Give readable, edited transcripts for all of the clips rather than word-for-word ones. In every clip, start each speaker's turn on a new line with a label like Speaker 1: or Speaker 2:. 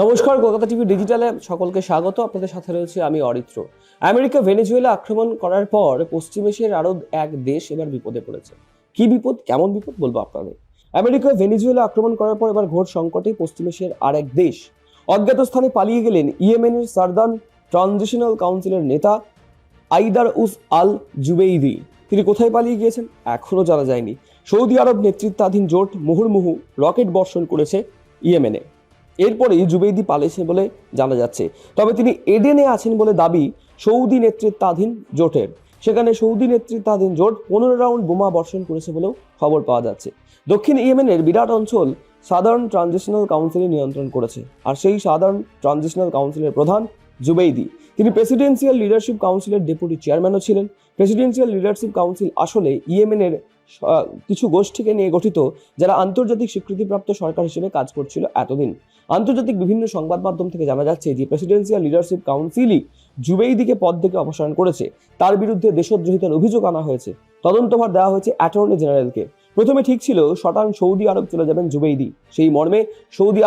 Speaker 1: নমস্কার, কলকাতা টিভি ডিজিটালে সকলকে স্বাগত। আপনাদের সাথে রয়েছে আমি অরিত্র। আমেরিকা ভেনেজুয়েলা আক্রমণ করার পর পশ্চিম এশিয়ার আরো এক দেশ এবার বিপদে পড়েছে। কি বিপদ, কেমন বিপদ বলবো আপনাদের। আমেরিকা ভেনেজুয়েলা আক্রমণ করার পর এবার ঘোর সংকটে পশ্চিম এশিয়ার আর এক দেশ। অজ্ঞাত স্থানে পালিয়ে গেলেন ইয়েমেনের সার্দান ট্রানজিশনাল কাউন্সিলের নেতা আইদার উস আল জুবেইদি। তিনি কোথায় পালিয়ে গিয়েছেন এখনো জানা যায়নি। সৌদি আরব নেতৃত্বাধীন জোট মুহুর্মুহু রকেট বর্ষণ করেছে ইয়েমেনে। এরপরেই জুবেইদি পালিয়েছে বলে জানা যাচ্ছে। তবে তিনি এডেনে আছেন বলে দাবি সৌদি নেতৃত্বাধীন জোটের। সেখানে সৌদি নেতৃত্বাধীন জোট 15 রাউন্ড বোমা বর্ষণ করেছে বলেও খবর পাওয়া যাচ্ছে। দক্ষিণ ইয়েমেনের বিরাট অঞ্চল সাদার্ন ট্রানজিশনাল কাউন্সিল নিয়ন্ত্রণ করেছে, আর সেই সাদার্ন ট্রানজিশনাল কাউন্সিলের প্রধান জুবেইদি। তিনি প্রেসিডেন্সিয়াল লিডারশিপ কাউন্সিলের ডেপুটি চেয়ারম্যানও ছিলেন। প্রেসিডেন্সিয়াল লিডারশিপ কাউন্সিল আসলে ইয়েমেনের কিছু গোষ্ঠীকে নিয়ে গঠিত, যারা আন্তর্জাতিক স্বীকৃতিপ্রাপ্ত সরকার হিসেবে কাজ করছিল এতদিন। আন্তর্জাতিক বিভিন্ন সংবাদ মাধ্যম থেকে জানা যাচ্ছে যে প্রেসিডেন্সিয়াল লিডারশিপ কাউন্সিলই জুবেইদিকে পদ থেকে অপসারণ করেছে। তার বিরুদ্ধে দেশদ্রোহিতার অভিযোগ আনা হয়েছে। তদন্তভার দেওয়া হয়েছে অ্যাটর্নি জেনারেলকে। প্রথমে ঠিক ছিল শটান সৌদি আরব চলে যাবেন জুবেইদি। সেই মর্মে সৌদি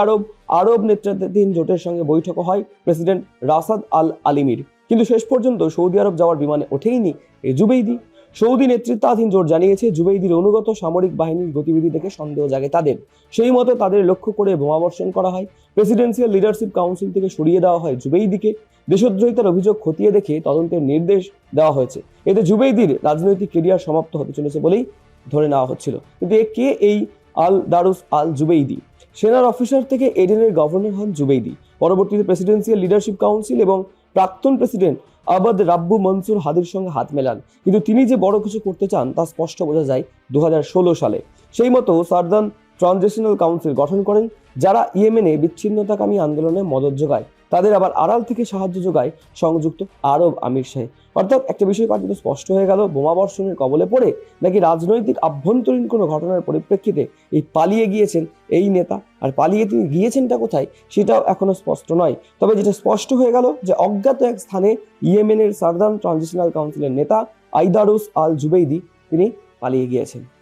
Speaker 1: আরব নেতৃত্বাধীন জোটের সঙ্গে বৈঠক হয় প্রেসিডেন্ট রাসাদ আল আলিমির। কিন্তু শেষ পর্যন্ত সৌদি আরব যাওয়ার বিমানে ওঠেইনি এই জুবেইদি। সৌদি নেতৃত্বাধীন জোট জানিয়েছে জুবেইদির অনুগত সামরিক বাহিনীর গতিবিধি দেখে সন্দেহ জাগে তাদের। সেই মতো তাদের লক্ষ্য করে বোমাবর্ষণ করা হয়। প্রেসিডেন্সিয়াল লিডারশিপ কাউন্সিল থেকে সরিয়ে দেওয়া হয় জুবেইদিকে। দেশদ্রোহিতার অভিযোগ খতিয়ে দেখে তদন্তের নির্দেশ দেওয়া হয়েছে। এতে জুবেইদির রাজনৈতিক কেরিয়ার সমাপ্ত হতে চলেছে বলেই ধরে নেওয়া হচ্ছিল। কিন্তু কে এই আল দারুস আল জুবেইদি? সেনার অফিসার থেকে এডেনের গভর্নর হন জুবেইদি। পরবর্তীতে প্রেসিডেন্সিয়াল লিডারশিপ কাউন্সিল এবং প্রাক্তন প্রেসিডেন্ট আবাদ রাব্বু মনসুর হাদির সঙ্গে হাত মেলান। কিন্তু তিনি যে বড় কিছু করতে চান তা স্পষ্ট বোঝা যায় 2016 সালে। সেই মতো সার্দান ট্রানজিশনাল কাউন্সিল গঠন করেন, যারা ইয়েমেনে বিচ্ছিন্নতাকামী আন্দোলনে মদত যোগায়। তাদের আবার আড়াল থেকে সাহায্য যোগায় সংযুক্ত আরব আমির শাহী। অর্থাৎ একটা বিষয় কার্যত স্পষ্ট হয়ে গেল, বোমাবর্ষণের কবলে পড়ে নাকি রাজনৈতিক আভ্যন্তরীণ কোনো ঘটনার পরিপ্রেক্ষিতে এই পালিয়ে গিয়েছেন এই নেতা। আর পালিয়ে তিনি গিয়েছেনটা কোথায় সেটাও এখনো স্পষ্ট নয়। তবে যেটা স্পষ্ট হয়ে গেল যে অজ্ঞাত এক স্থানে ইয়েমেনের সার্দান ট্রানজিশনাল কাউন্সিলের নেতা আইদারুস আল জুবেইদি তিনি পালিয়ে গিয়েছেন।